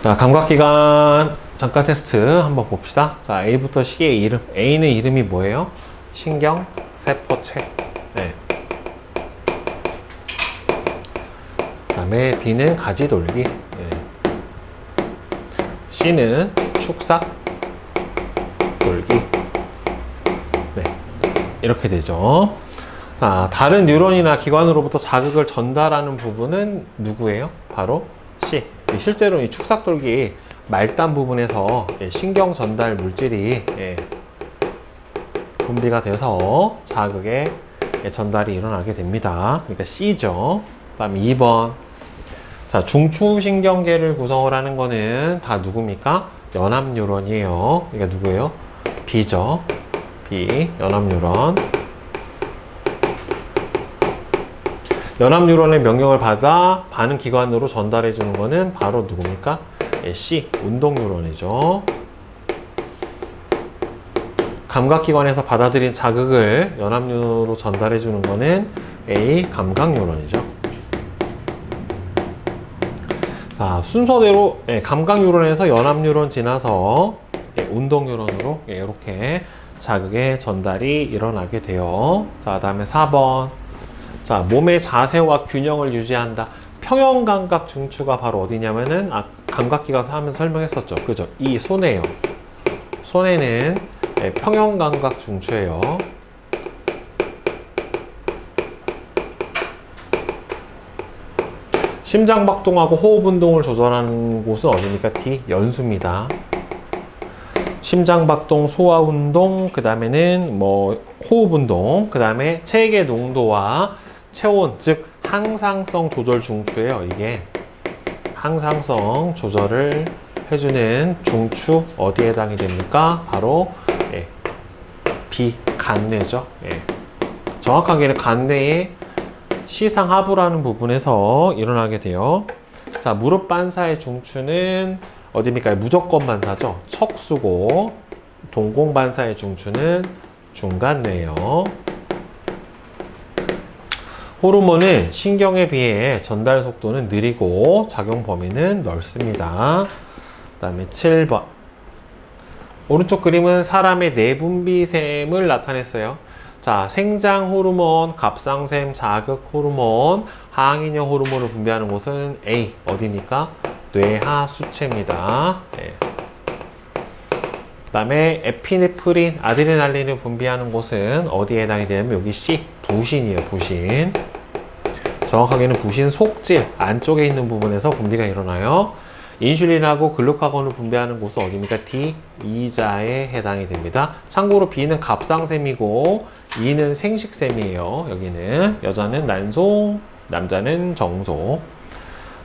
자, 감각기관 잠깐 테스트 한번 봅시다. 자, A부터 C의 이름. A는 이름이 뭐예요? 신경, 세포체. 네. 그 다음에 B는 가지돌기. 네. C는 축삭, 돌기. 네. 이렇게 되죠. 자, 다른 뉴런이나 기관으로부터 자극을 전달하는 부분은 누구예요? 바로 C. 실제로 이 축삭돌기 말단 부분에서 신경 전달 물질이 분비가 돼서 자극의 전달이 일어나게 됩니다. 그러니까 C죠. 그 다음에 2번. 자, 중추신경계를 구성을 하는 거는 다 누굽니까? 연합뉴런이에요. 그러니까 누구예요? B죠. B. 연합뉴런. 연합뉴런의 명령을 받아 반응 기관으로 전달해 주는 거는 바로 누굽니까? C. 운동뉴런이죠. 감각기관에서 받아들인 자극을 연합뉴런으로 전달해 주는 거는 A. 감각뉴런이죠. 자, 순서대로 감각뉴런에서 연합뉴런 지나서 운동뉴런으로 이렇게 자극의 전달이 일어나게 돼요. 자, 다음에 4번. 자, 몸의 자세와 균형을 유지한다. 평형감각 중추가 바로 어디냐면은 감각기관 하면 설명했었죠. 그죠? 이 손에요. 손에는 평형감각 중추예요. 심장박동하고 호흡운동을 조절하는 곳은 어디입니까? D. 연수입니다. 심장박동, 소화운동, 그 다음에는 호흡운동, 그 다음에 체액의 농도와 체온, 즉 항상성 조절 중추예요. 이게 항상성 조절을 해주는 중추 어디에 해당이 됩니까? 바로 B. 간뇌죠. 정확하게는 간뇌의 시상하부라는 부분에서 일어나게 돼요. 자, 무릎 반사의 중추는 어디입니까? 무조건 반사죠. 척수고, 동공 반사의 중추는 중간뇌예요. 호르몬은 신경에 비해 전달 속도는 느리고 작용 범위는 넓습니다. 그 다음에 7번. 오른쪽 그림은 사람의 내분비샘을 나타냈어요. 자, 생장 호르몬, 갑상샘 자극 호르몬, 항인형 호르몬을 분비하는 곳은 A. 어디입니까? 뇌하 수체입니다. 그 다음에 에피네프린, 아드레날린을 분비하는 곳은 어디에 해당이 되냐면 여기 C. 부신이에요. 부신. 정확하게는 부신 속질 안쪽에 있는 부분에서 분비가 일어나요. 인슐린하고 글루카곤을 분비하는 곳은 어디입니까? D. 이자에 해당이 됩니다. 참고로 B는 갑상샘이고 E는 생식샘이에요. 여기는 여자는 난소, 남자는 정소.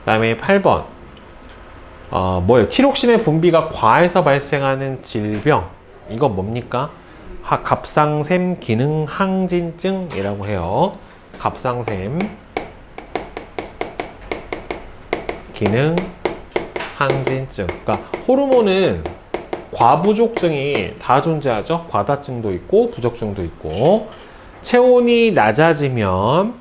그 다음에 8번. 뭐예요? 티록신의 분비가 과해서 발생하는 질병. 이건 뭡니까? 갑상샘 기능 항진증이라고 해요. 갑상샘 기능 항진증. 그러니까 호르몬은 과부족증이 다 존재하죠. 과다증도 있고 부족증도 있고. 체온이 낮아지면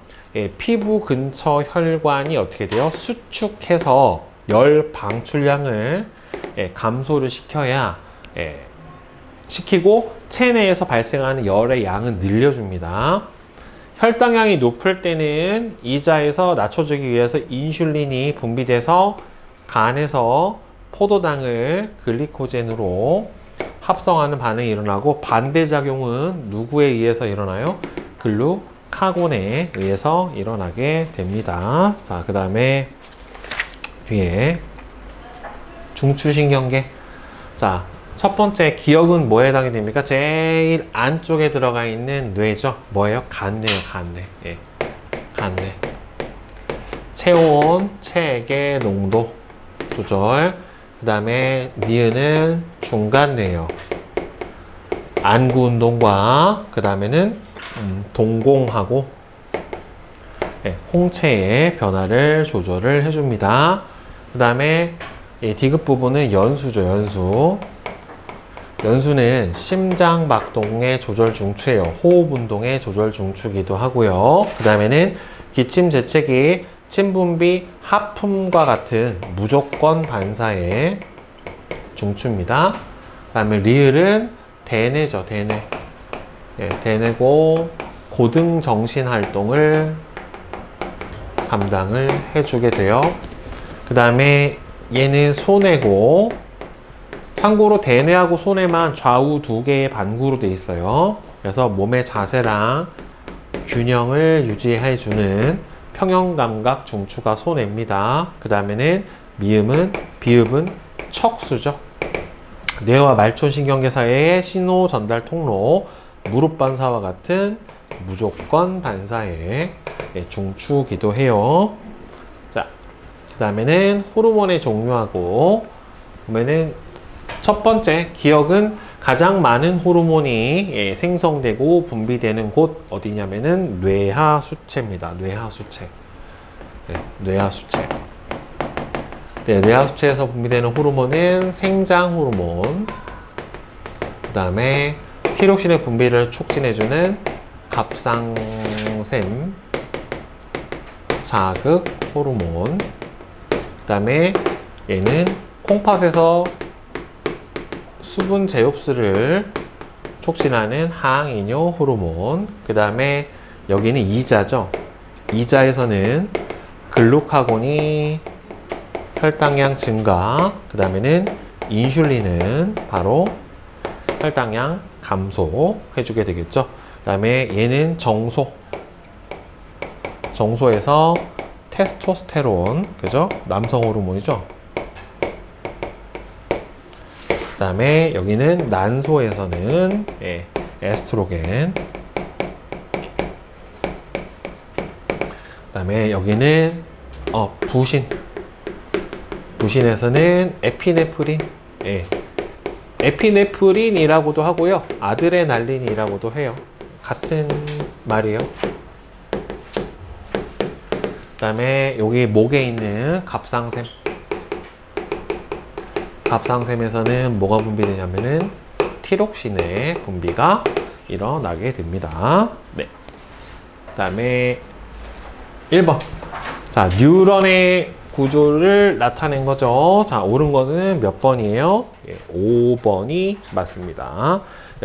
피부 근처 혈관이 어떻게 돼요? 수축해서 열 방출량을 감소를 시키고 체내에서 발생하는 열의 양은 늘려줍니다. 혈당량이 높을 때는 이자에서 낮춰주기 위해서 인슐린이 분비돼서 간에서 포도당을 글리코젠으로 합성하는 반응이 일어나고, 반대작용은 누구에 의해서 일어나요? 글루카곤에 의해서 일어나게 됩니다. 자, 그 다음에 뒤에 중추신경계. 자, 첫 번째 기억은 뭐에 해당이 됩니까? 제일 안쪽에 들어가 있는 뇌죠. 뭐예요? 간뇌예요. 간뇌. 간뇌. 체온, 체액의 농도 조절. 그 다음에 니은은 중간뇌예요. 안구 운동과 그 다음에는 동공하고 홍채의 변화를 조절을 해줍니다. 그 다음에 D급 부분은 연수죠. 연수는 심장박동의 조절 중추예요. 호흡운동의 조절 중추기도 하고요. 그 다음에는 기침 재채기 친분비 하품과 같은 무조건 반사의 중추입니다. 그 다음에 리을은 대뇌죠, 대뇌. 예, 대뇌고 고등 정신 활동을 담당을 해주게 돼요. 그 다음에 얘는 소뇌고, 참고로 대뇌하고 소뇌만 좌우 두 개의 반구로 되어 있어요. 그래서 몸의 자세랑 균형을 유지해주는 평형감각 중추가 소뇌입니다. 그 다음에는 비읍은 척수죠. 뇌와 말초신경계 사이의 신호 전달 통로, 무릎 반사와 같은 무조건 반사의 중추기도 해요. 자, 그 다음에는 호르몬의 종류하고 보면은 첫 번째 기억은 가장 많은 호르몬이 생성되고 분비되는 곳 어디냐면은 뇌하수체입니다. 뇌하수체. 네, 뇌하수체. 네, 뇌하수체에서 분비되는 호르몬은 생장 호르몬. 그 다음에 티록신의 분비를 촉진해주는 갑상샘, 자극 호르몬. 그 다음에 얘는 콩팥에서 수분 제흡수를 촉진하는 항이뇨 호르몬. 그 다음에 여기는 이자죠. 이자에서는 글루카곤이 혈당량 증가, 그 다음에는 인슐린은 바로 혈당량 감소 해주게 되겠죠. 그 다음에 얘는 정소에서 테스토스테론, 그죠? 남성 호르몬이죠. 그 다음에 여기는 난소에서는 에스트로겐. 그 다음에 여기는 부신에서는 에피네프린. 에피네프린이라고도 하고요, 아드레날린이라고도 해요. 같은 말이에요. 그 다음에 여기 목에 있는 갑상샘. 갑상샘에서는 뭐가 분비되냐면은 티록신의 분비가 일어나게 됩니다. 네. 그 다음에 1번. 자, 뉴런의 구조를 나타낸 거죠. 자, 옳은 거는 몇 번이에요? 5번이 맞습니다.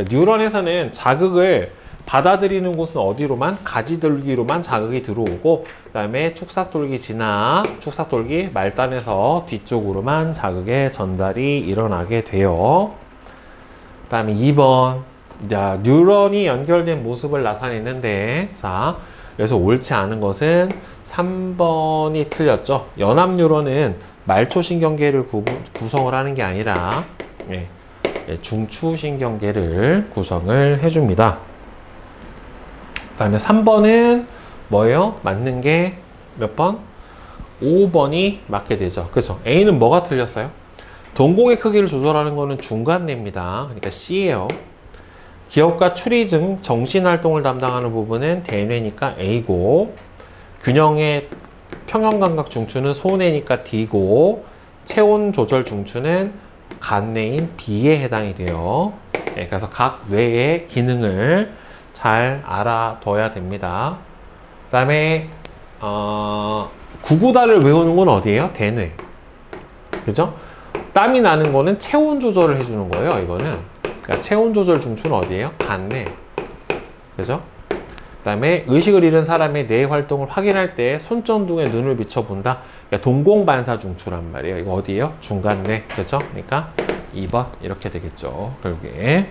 뉴런에서는 자극을 받아들이는 곳은 어디로만? 가지돌기로만 자극이 들어오고, 그 다음에 축삭돌기 지나 축삭돌기 말단에서 뒤쪽으로만 자극의 전달이 일어나게 돼요. 그 다음에 2번. 자, 뉴런이 연결된 모습을 나타냈는데, 자, 그래서 옳지 않은 것은 3번이 틀렸죠. 연합 뉴런은 말초신경계를 구성을 하는 게 아니라 중추신경계를 구성을 해줍니다. 그 다음에 3번은 뭐예요? 맞는 게 몇 번? 5번이 맞게 되죠. 그렇죠. A는 뭐가 틀렸어요? 동공의 크기를 조절하는 거는 중간뇌입니다. 그러니까 C예요. 기억과 추리 등 정신활동을 담당하는 부분은 대뇌니까 A고, 균형의 평형감각 중추는 소뇌니까 D고, 체온 조절 중추는 간뇌인 B에 해당이 돼요. 그래서 각 뇌의 기능을 잘 알아둬야 됩니다. 그 다음에 구구단을 외우는 건 어디예요? 대뇌. 그죠? 땀이 나는 거는 체온 조절을 해주는 거예요. 이거는. 그러니까 체온 조절 중추는 어디예요? 간뇌. 그죠? 그 다음에 의식을 잃은 사람의 뇌 활동을 확인할 때 손전등에 눈을 비춰본다. 그러니까 동공반사 중추란 말이에요. 이거 어디예요? 중간뇌. 그죠? 그러니까 2번 이렇게 되겠죠. 결국에.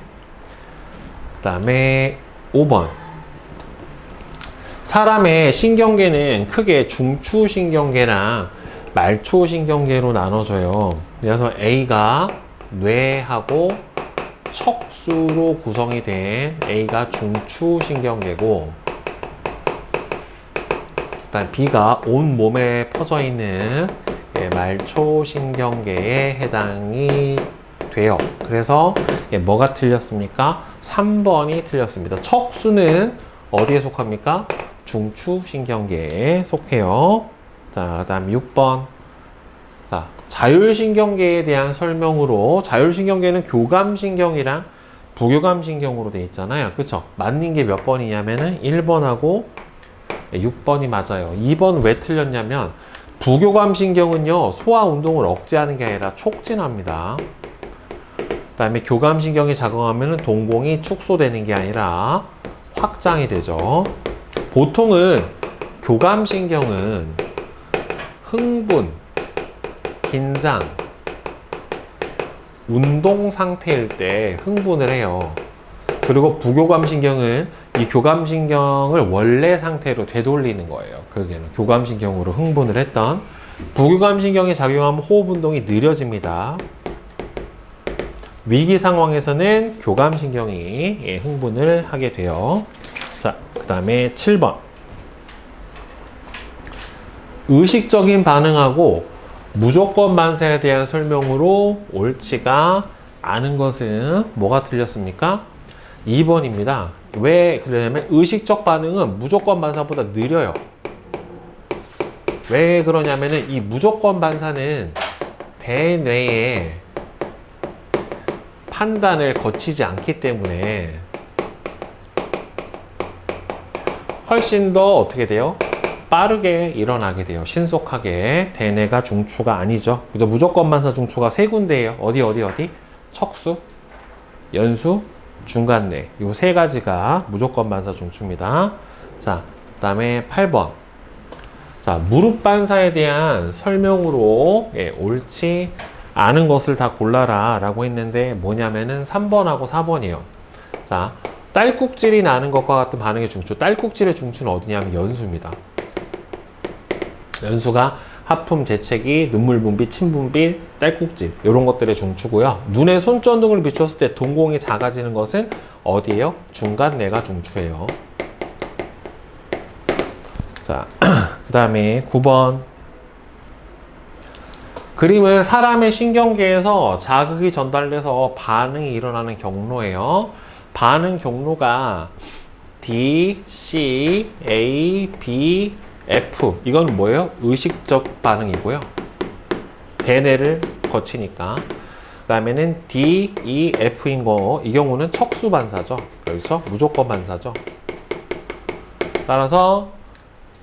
그 다음에 5번. 사람의 신경계는 크게 중추신경계랑 말초신경계로 나눠져요. 그래서 A가 뇌하고 척수로 구성이 된 A가 중추신경계고, 일단 B가 온 몸에 퍼져 있는 말초신경계에 해당이 돼요. 그래서 뭐가 틀렸습니까? 3번이 틀렸습니다. 척수는 어디에 속합니까? 중추신경계에 속해요. 자, 그 다음 6번. 자, 자율신경계에 대한 설명으로, 자율신경계는 교감신경이랑 부교감신경으로 되어 있잖아요. 그쵸? 맞는 게 몇 번이냐면은 1번하고 6번이 맞아요. 2번 왜 틀렸냐면 부교감신경은요 소화 운동을 억제하는 게 아니라 촉진합니다. 그 다음에 교감신경이 작용하면 동공이 축소되는 게 아니라 확장이 되죠. 보통은 교감신경은 흥분, 긴장, 운동 상태일 때 흥분을 해요. 그리고 부교감신경은 이 교감신경을 원래 상태로 되돌리는 거예요. 그게는 교감신경으로 흥분을 했던 부교감신경이 작용하면 호흡 운동이 느려집니다. 위기 상황에서는 교감신경이 흥분을 하게 돼요. 자, 그 다음에 7번. 의식적인 반응하고 무조건 반사에 대한 설명으로 옳지가 않은 것은 뭐가 틀렸습니까? 2번입니다. 왜 그러냐면 의식적 반응은 무조건 반사보다 느려요. 왜 그러냐면은 이 무조건 반사는 대뇌의 판단을 거치지 않기 때문에 훨씬 더 어떻게 돼요? 빠르게 일어나게 돼요. 신속하게. 대뇌가 중추가 아니죠. 그죠? 무조건 반사 중추가 세 군데예요. 어디? 척수, 연수, 중간뇌. 요 세 가지가 무조건 반사 중추입니다. 자, 그 다음에 8번. 자, 무릎 반사에 대한 설명으로 옳지 않은 것을 다 골라라 라고 했는데 뭐냐면은 3번하고 4번이에요. 자, 딸꾹질이 나는 것과 같은 반응의 중추. 딸꾹질의 중추는 어디냐면 연수입니다. 연수가 하품, 재채기, 눈물 분비, 침 분비, 딸꾹질 이런 것들의 중추고요. 눈에 손전등을 비췄을 때 동공이 작아지는 것은 어디예요? 중간뇌가 중추예요. 자, 그 다음에 9번. 그림은 사람의 신경계에서 자극이 전달돼서 반응이 일어나는 경로예요. 반응 경로가 D, C, A, B, F. 이건 뭐예요? 의식적 반응이고요. 대뇌를 거치니까. 그 다음에는 D, E, F인 거. 이 경우는 척수 반사죠. 그렇죠? 무조건 반사죠. 따라서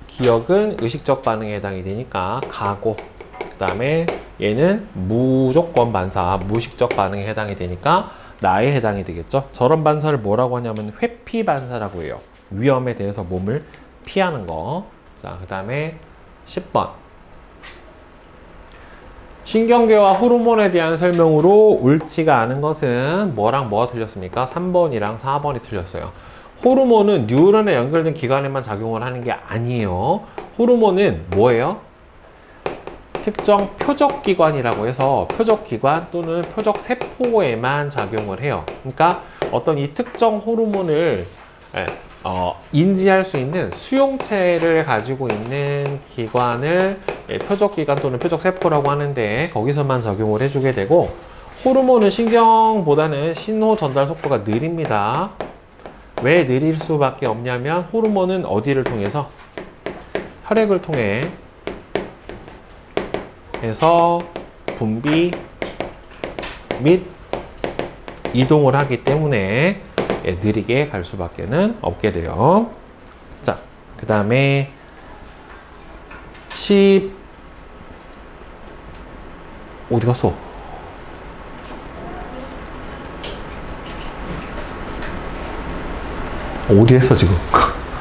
기억은 의식적 반응에 해당이 되니까 가고. 그 다음에 얘는 무조건 반사, 무의식적 반응에 해당이 되니까 나에 해당이 되겠죠. 저런 반사를 뭐라고 하냐면 회피 반사라고 해요. 위험에 대해서 몸을 피하는 거. 자, 그 다음에 10번. 신경계와 호르몬에 대한 설명으로 옳지가 않은 것은 뭐랑 뭐가 틀렸습니까? 3번이랑 4번이 틀렸어요. 호르몬은 뉴런에 연결된 기관에만 작용을 하는 게 아니에요. 호르몬은 뭐예요? 특정 표적기관이라고 해서 표적기관 또는 표적세포에만 작용을 해요. 그러니까 어떤 이 특정 호르몬을 인지할 수 있는 수용체를 가지고 있는 기관을 표적기관 또는 표적세포라고 하는데 거기서만 적용을 해주게 되고, 호르몬은 신경보다는 신호 전달 속도가 느립니다. 왜 느릴 수밖에 없냐면 호르몬은 어디를 통해서? 혈액을 통해 해서 분비 및 이동을 하기 때문에 느리게 갈 수밖에 없게 돼요. 자, 그 다음에 10 어디 갔어? 어디 했어 지금?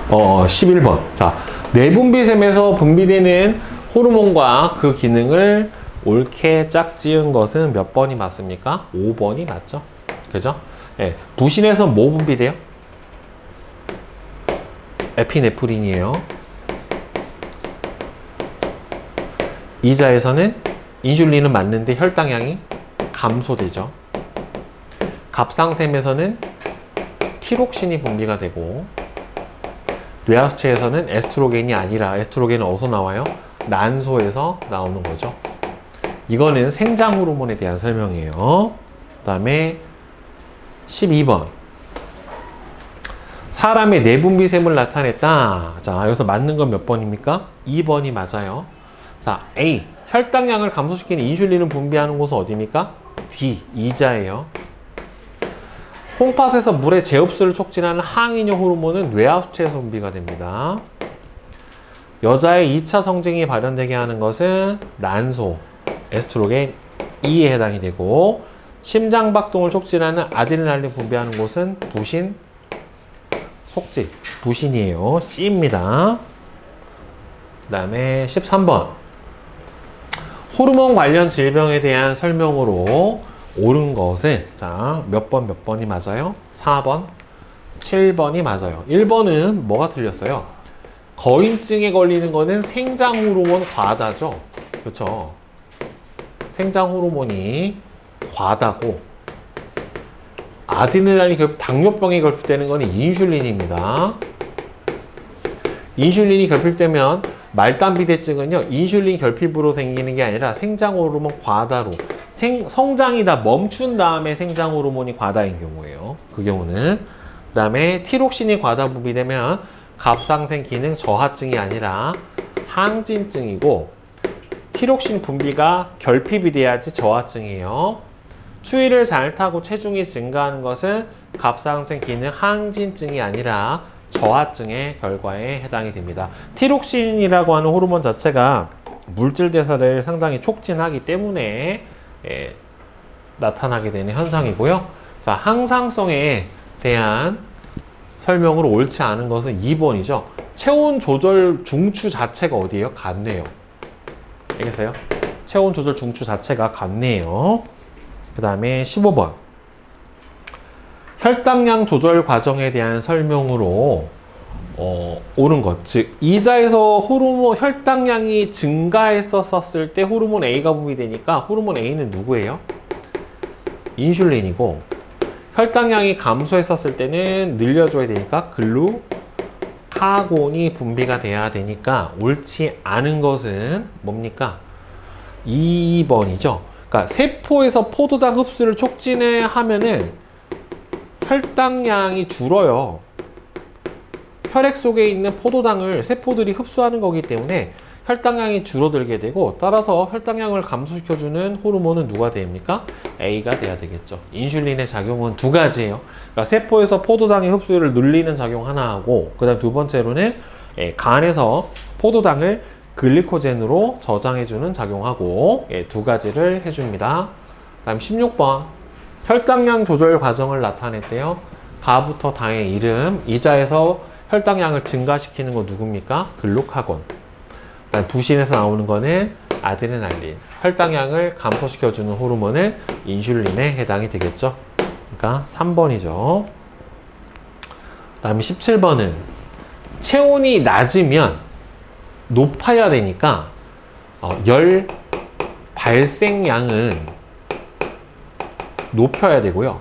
11번. 자, 내분비샘에서 분비되는 호르몬과 그 기능을 옳게 짝지은 것은 몇 번이 맞습니까? 5번이 맞죠? 그죠? 예, 부신에서 뭐 분비돼요? 에피네프린이에요. 이자에서는 인슐린은 맞는데 혈당량이 감소되죠. 갑상샘에서는 티록신이 분비가 되고, 뇌하수체에서는 에스트로겐이 아니라, 에스트로겐은 어디서 나와요? 난소에서 나오는 거죠. 이거는 생장 호르몬에 대한 설명이에요. 그 다음에 12번. 사람의 내분비샘을 나타냈다. 자, 여기서 맞는 건 몇 번입니까? 2번이 맞아요. 자, A. 혈당량을 감소시키는 인슐린을 분비하는 곳은 어디입니까? D. 이자예요. 콩팥에서 물의 재흡수를 촉진하는 항이뇨 호르몬은 뇌하수체에서 분비가 됩니다. 여자의 2차 성징이 발현되게 하는 것은 난소, 에스트로겐 E에 해당이 되고, 심장박동을 촉진하는 아드레날린 분비하는 곳은 부신, 속질, 부신이에요. C입니다. 그 다음에 13번. 호르몬 관련 질병에 대한 설명으로 옳은 것은, 자, 몇 번이 맞아요? 4번, 7번이 맞아요. 1번은 뭐가 틀렸어요? 거인증에 걸리는 거는 생장 호르몬 과다죠. 그렇죠? 생장 호르몬이 과다고, 아드레날린 당뇨병에 결핍되는 거는 인슐린입니다. 인슐린이 결핍되면 말단비대증은요, 인슐린 결핍으로 생기는 게 아니라 생장 호르몬 과다로, 성장이 다 멈춘 다음에 생장 호르몬이 과다인 경우예요. 그 경우는. 그 다음에 티록신이 과다 분비되면 갑상생 기능 저하증이 아니라 항진증이고, 티록신 분비가 결핍이 돼야지 저하증이에요. 추위를 잘 타고 체중이 증가하는 것은 갑상생 기능 항진증이 아니라 저하증의 결과에 해당이 됩니다. 티록신이라고 하는 호르몬 자체가 물질 대사를 상당히 촉진하기 때문에 나타나게 되는 현상이고요. 자, 항상성에 대한 설명으로 옳지 않은 것은 2번이죠. 체온 조절 중추 자체가 어디예요? 간뇌예요. 알겠어요? 체온 조절 중추 자체가 간뇌예요. 그 다음에 15번. 혈당량 조절 과정에 대한 설명으로 옳은 것. 즉, 이자에서 혈당량이 증가했었을 때 호르몬 A가 분비되니까 호르몬 A는 누구예요? 인슐린이고, 혈당량이 감소했었을 때는 늘려줘야 되니까 글루카곤이 분비가 돼야 되니까 옳지 않은 것은 뭡니까? 2번이죠. 그러니까 세포에서 포도당 흡수를 촉진해 하면은 혈당량이 줄어요. 혈액 속에 있는 포도당을 세포들이 흡수하는 거기 때문에 혈당량이 줄어들게 되고, 따라서 혈당량을 감소시켜주는 호르몬은 누가 됩니까? A가 돼야 되겠죠. 인슐린의 작용은 두 가지예요. 그러니까 세포에서 포도당의 흡수율을 늘리는 작용 하나하고, 그 다음 두 번째로는 간에서 포도당을 글리코젠으로 저장해주는 작용하고, 두 가지를 해줍니다. 그 다음 16번. 혈당량 조절 과정을 나타냈대요. 가부터 당의 이름, 이자에서 혈당량을 증가시키는 거 누굽니까? 글루카곤. 그다음 부신에서 나오는 거는 아드레날린. 혈당량을 감소시켜주는 호르몬은 인슐린에 해당이 되겠죠. 그러니까 3번이죠. 그 다음에 17번은 체온이 낮으면 높아야 되니까 열 발생량은 높여야 되고요.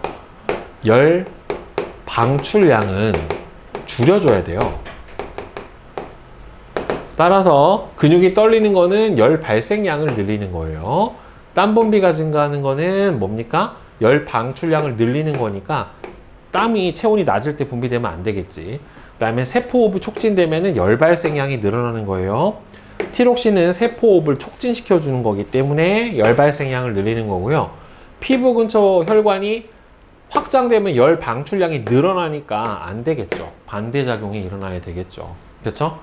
열 방출량은 줄여줘야 돼요. 따라서 근육이 떨리는 거는 열 발생량을 늘리는 거예요. 땀 분비가 증가하는 거는 뭡니까? 열 방출량을 늘리는 거니까 땀이 체온이 낮을 때 분비되면 안 되겠지. 그 다음에 세포호흡이 촉진되면 열 발생량이 늘어나는 거예요. 티록신은 세포호흡을 촉진시켜주는 거기 때문에 열 발생량을 늘리는 거고요. 피부 근처 혈관이 확장되면 열 방출량이 늘어나니까 안 되겠죠. 반대작용이 일어나야 되겠죠. 그렇죠?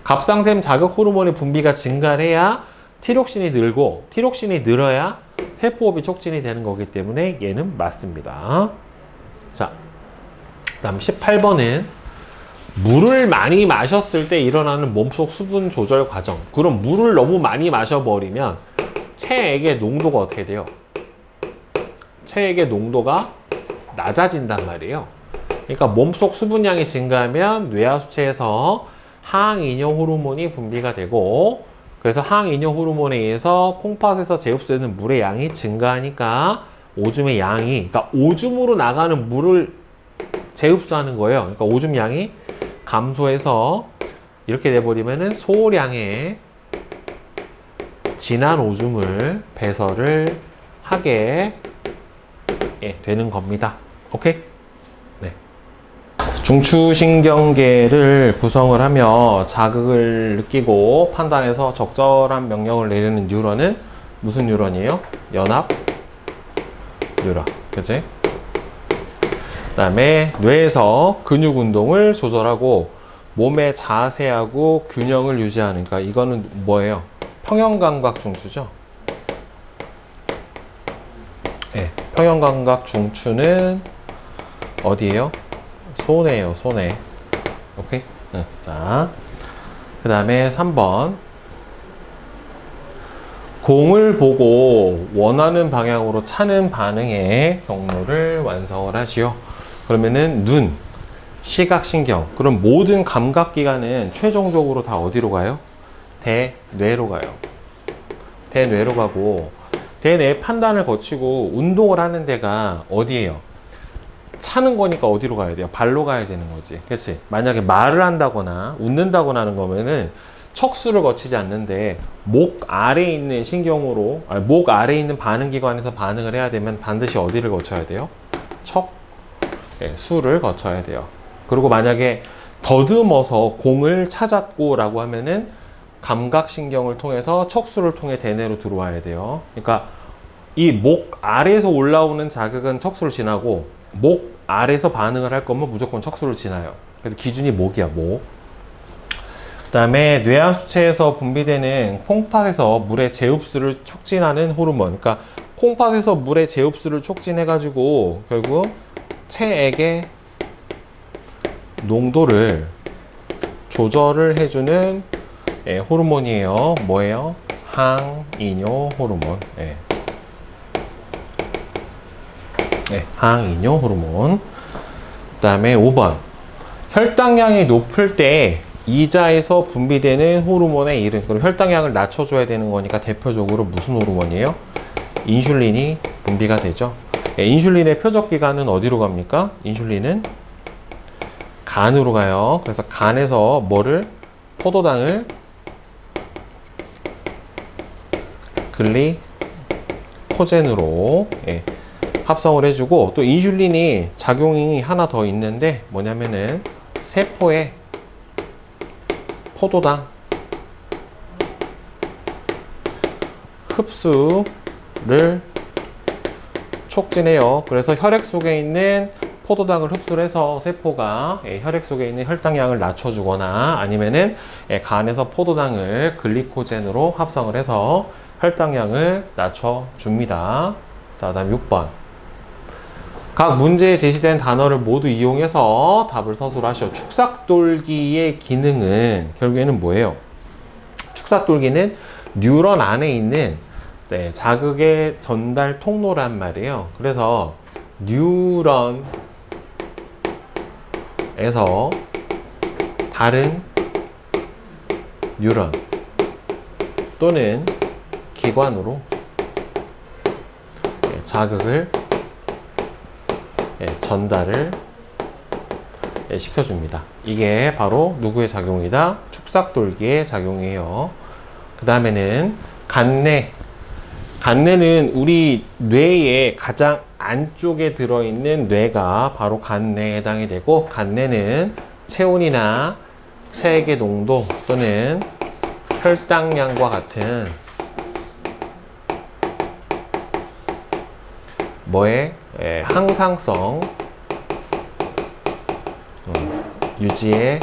갑상샘 자극 호르몬의 분비가 증가를 해야 티록신이 늘고, 티록신이 늘어야 세포호흡이 촉진이 되는 거기 때문에 얘는 맞습니다. 자, 그 다음 18번은 물을 많이 마셨을 때 일어나는 몸속 수분 조절 과정. 그럼 물을 너무 많이 마셔버리면 체액의 농도가 어떻게 돼요? 체액의 농도가 낮아진단 말이에요. 그러니까 몸속 수분량이 증가하면 뇌하수체에서 항이뇨 호르몬이 분비가 되고, 그래서 항이뇨 호르몬에 의해서 콩팥에서 재흡수되는 물의 양이 증가하니까 오줌의 양이, 그러니까 오줌으로 나가는 물을 재흡수하는 거예요. 그러니까 오줌 양이 감소해서 이렇게 돼버리면은 소량의 진한 오줌을 배설을 하게 되는 겁니다. 오케이? 네. 중추신경계를 구성을 하며 자극을 느끼고 판단해서 적절한 명령을 내리는 뉴런은 무슨 뉴런이에요? 연합 뉴런. 그치? 그 다음에 뇌에서 근육 운동을 조절하고 몸의 자세하고 균형을 유지하는, 그러니까 이거는 뭐예요? 평형감각 중추죠. 네, 평형감각 중추는 어디예요? 손에요, 손에. 오케이? 네. 자, 그 다음에 3번. 공을 보고 원하는 방향으로 차는 반응의 경로를 완성을 하시오. 그러면은 눈, 시각신경, 그럼 모든 감각기관은 최종적으로 다 어디로 가요? 대뇌로 가요. 대뇌로 가고, 대뇌 판단을 거치고 운동을 하는 데가 어디예요? 차는 거니까 어디로 가야 돼요? 발로 가야 되는 거지. 그렇지? 만약에 말을 한다거나 웃는다거나 하는 거면은 척수를 거치지 않는데 목 아래에 있는 신경으로, 목 아래에 있는 반응기관에서 반응을 해야 되면 반드시 어디를 거쳐야 돼요? 수를 거쳐야 돼요. 그리고 만약에 더듬어서 공을 찾았고 라고 하면은 감각신경을 통해서 척수를 통해 대뇌로 들어와야 돼요. 그러니까 이 목 아래에서 올라오는 자극은 척수를 지나고, 목 아래에서 반응을 할 거면 무조건 척수를 지나요. 그래서 기준이 목이야, 목. 그 다음에 뇌하수체에서 분비되는 콩팥에서 물의 재흡수를 촉진하는 호르몬. 그러니까 콩팥에서 물의 재흡수를 촉진해가지고 결국 체액의 농도를 조절을 해주는 호르몬이에요. 뭐예요? 항이뇨 호르몬. 항이뇨 호르몬. 그 다음에 5번. 혈당량이 높을 때 이자에서 분비되는 호르몬의 이름. 그럼 혈당량을 낮춰줘야 되는 거니까 대표적으로 무슨 호르몬이에요? 인슐린이 분비가 되죠. 인슐린의 표적기관은 어디로 갑니까? 인슐린은 간으로 가요. 그래서 간에서 뭐를? 포도당을 글리코젠으로 합성을 해주고, 또 인슐린이 작용이 하나 더 있는데 뭐냐면은 세포에 포도당 흡수를 촉진해요. 그래서 혈액 속에 있는 포도당을 흡수를 해서 세포가 혈액 속에 있는 혈당량을 낮춰주거나, 아니면은 간에서 포도당을 글리코젠으로 합성을 해서 혈당량을 낮춰줍니다. 자, 다음 6번. 각 문제에 제시된 단어를 모두 이용해서 답을 서술하시오. 축삭돌기의 기능은 결국에는 뭐예요? 축삭돌기는 뉴런 안에 있는 자극의 전달 통로란 말이에요. 그래서 뉴런에서 다른 뉴런 또는 기관으로 자극을 전달을 시켜줍니다. 이게 바로 누구의 작용이다? 축삭돌기의 작용이에요. 그 다음에는 간내. 간내는 우리 뇌의 가장 안쪽에 들어있는 뇌가 바로 간내에 해당이 되고, 간내는 체온이나 체액의 농도 또는 혈당량과 같은 뭐의 항상성 유지에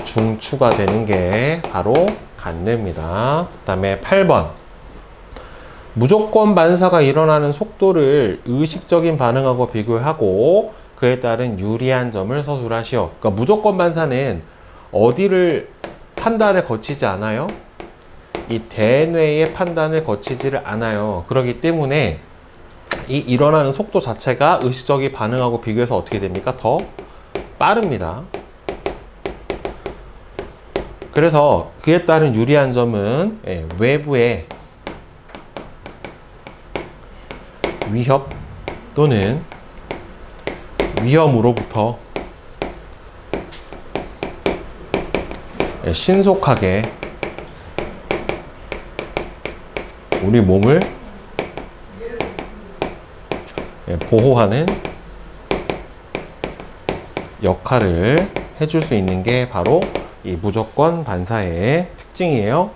중추가 되는 게 바로 간내입니다. 그 다음에 8번. 무조건 반사가 일어나는 속도를 의식적인 반응하고 비교하고 그에 따른 유리한 점을 서술하시오. 그러니까 무조건 반사는 어디를 판단을 거치지 않아요? 이 대뇌의 판단을 거치지를 않아요. 그렇기 때문에 이 일어나는 속도 자체가 의식적인 반응하고 비교해서 어떻게 됩니까? 더 빠릅니다. 그래서 그에 따른 유리한 점은 외부의 위협 또는 위험으로부터 신속하게 우리 몸을 보호하는 역할을 해줄 수 있는 게 바로 이 무조건 반사의 특징이에요.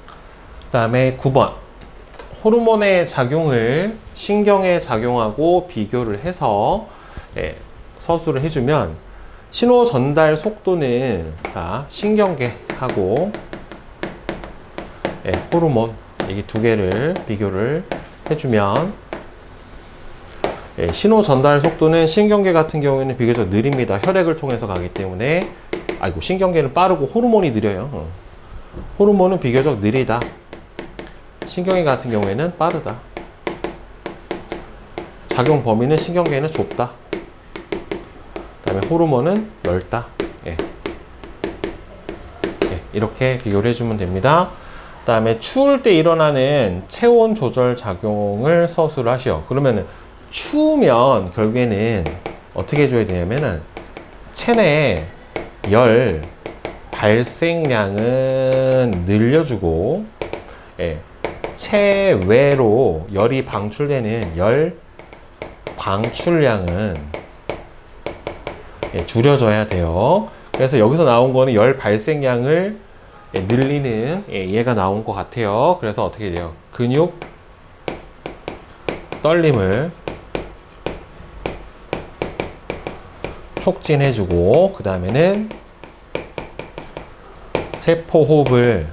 그 다음에 9번. 호르몬의 작용을 신경에 작용하고 비교를 해서 서술을 해주면, 신호 전달 속도는 자, 신경계하고 호르몬 이 두 개를 비교를 해주면 신호 전달 속도는 신경계 같은 경우에는 비교적 느립니다. 혈액을 통해서 가기 때문에 아이고 신경계는 빠르고 호르몬이 느려요. 호르몬은 비교적 느리다. 신경계 같은 경우에는 빠르다. 작용 범위는 신경계는 좁다. 그 다음에 호르몬은 넓다. 이렇게 비교를 해주면 됩니다. 그 다음에 추울 때 일어나는 체온 조절 작용을 서술을 하시오. 그러면은 추우면 결국에는 어떻게 해줘야 되냐면은 체내 열 발생량은 늘려주고 체외로 열이 방출되는 열 방출량은 줄여줘야 돼요. 그래서 여기서 나온 거는 열 발생량을 늘리는 얘가 나온 것 같아요. 그래서 어떻게 돼요? 근육 떨림을 촉진해주고 그 다음에는 세포호흡을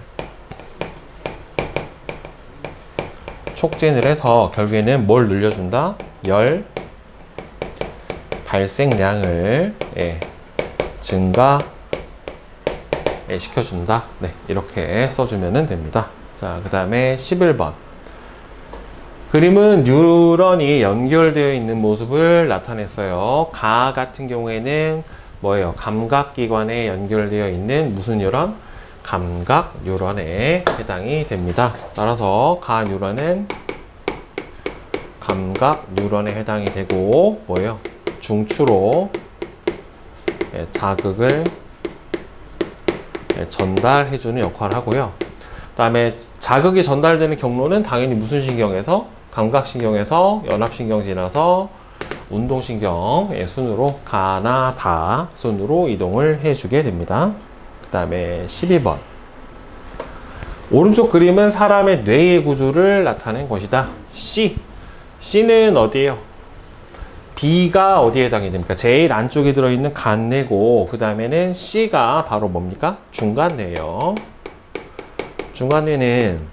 촉진을 해서 결국에는 뭘 늘려준다? 열 발생량을 증가 시켜준다. 이렇게 써주면 됩니다. 자, 그 다음에 11번. 그림은 뉴런이 연결되어 있는 모습을 나타냈어요. 가 같은 경우에는 뭐예요? 감각기관에 연결되어 있는 무슨 뉴런? 감각 뉴런에 해당이 됩니다. 따라서 가 뉴런은 감각 뉴런에 해당이 되고 뭐예요? 중추로 자극을 전달해주는 역할을 하고요. 그 다음에 자극이 전달되는 경로는 당연히 무슨 신경에서? 감각신경에서 연합신경 지나서 운동신경 순으로 가나 다 순으로 이동을 해주게 됩니다. 그 다음에 12번. 오른쪽 그림은 사람의 뇌의 구조를 나타낸 것이다. C. C는 어디예요? B가 어디에 해당이 됩니까? 제일 안쪽에 들어있는 간뇌고 그 다음에는 C가 바로 뭡니까? 중간뇌예요. 중간뇌는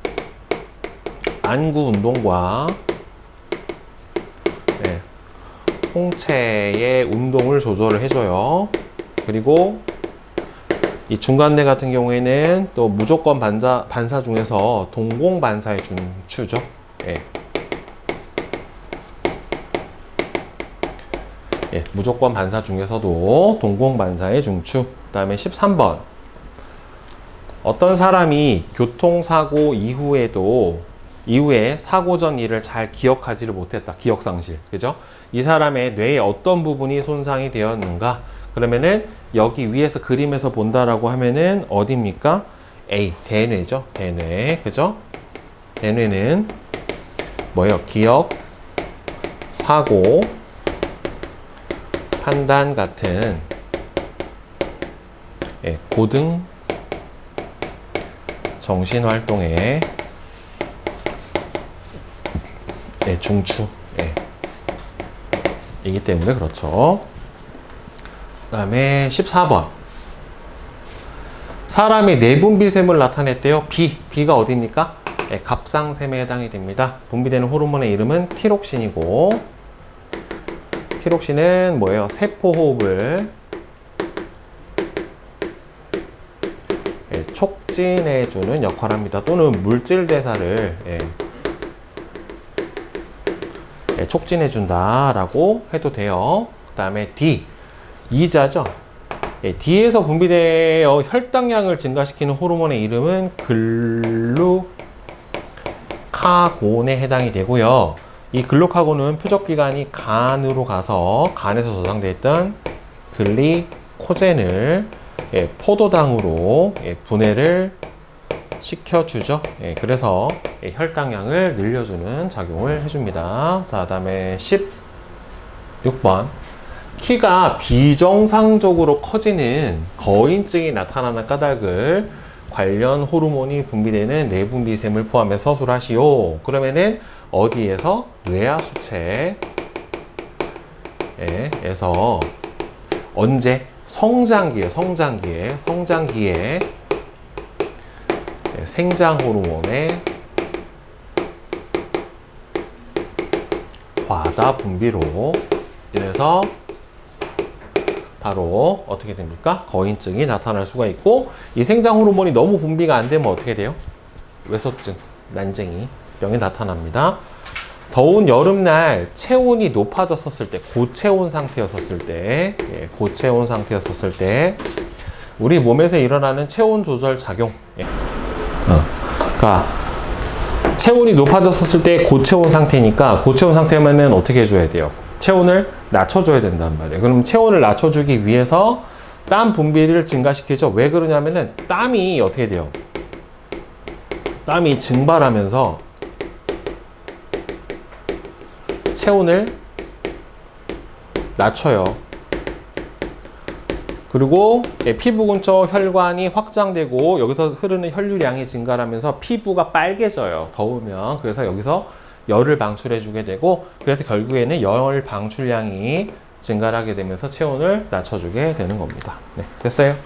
안구 운동과 홍채의 운동을 조절을 해줘요. 그리고 이 중간뇌 같은 경우에는 또 무조건 반사 중에서 동공반사의 중추죠. 무조건 반사 중에서도 동공반사의 중추. 그 다음에 13번. 어떤 사람이 교통사고 이후에 사고 전 일을 잘 기억하지를 못했다. 기억상실. 그죠? 이 사람의 뇌의 어떤 부분이 손상이 되었는가? 그러면은 여기 위에서 그림에서 본다라고 하면은 어디입니까? A. 대뇌죠. 대뇌. 그죠? 대뇌는 뭐예요? 기억, 사고, 판단 같은 고등 정신활동의 중추 이기 때문에 그렇죠. 그 다음에 14번. 사람의 내분비샘을 나타냈대요. B가 어디입니까? 갑상샘에 해당이 됩니다. 분비되는 호르몬의 이름은 티록신이고 티록신은 뭐예요? 세포호흡을 촉진해주는 역할을 합니다. 또는 물질대사를 촉진해준다라고 해도 돼요. 그 다음에 D, 이자죠. D에서 분비되어 혈당량을 증가시키는 호르몬의 이름은 글루카곤에 해당이 되고요. 이 글루카곤은 표적기관이 간으로 가서 간에서 저장되어 있던 글리코젠을 포도당으로 분해를 시켜주죠. 그래서 혈당량을 늘려주는 작용을 해줍니다. 자, 다음에 16번. 키가 비정상적으로 커지는 거인증이 나타나는 까닭을 관련 호르몬이 분비되는 내분비샘을 포함해서 서술하시오. 그러면은 어디에서? 뇌하수체에서 언제? 성장기에 생장 호르몬의 과다 분비로 인해서 바로 어떻게 됩니까? 거인증이 나타날 수가 있고, 이 생장 호르몬이 너무 분비가 안 되면 어떻게 돼요? 외소증, 난쟁이 병이 나타납니다. 더운 여름날 체온이 높아졌었을 때, 고체온 상태였었을 때, 우리 몸에서 일어나는 체온 조절 작용. 그러니까 체온이 높아졌었을 때 고체온 상태니까, 고체온 상태면은 어떻게 해줘야 돼요? 체온을 낮춰줘야 된단 말이에요. 그럼 체온을 낮춰주기 위해서 땀 분비를 증가시키죠. 왜 그러냐면은 땀이 어떻게 돼요? 땀이 증발하면서 체온을 낮춰요. 그리고 피부 근처 혈관이 확장되고 여기서 흐르는 혈류량이 증가하면서 피부가 빨개져요. 더우면. 그래서 여기서 열을 방출해 주게 되고, 그래서 결국에는 열 방출량이 증가하게 되면서 체온을 낮춰주게 되는 겁니다. 네, 됐어요?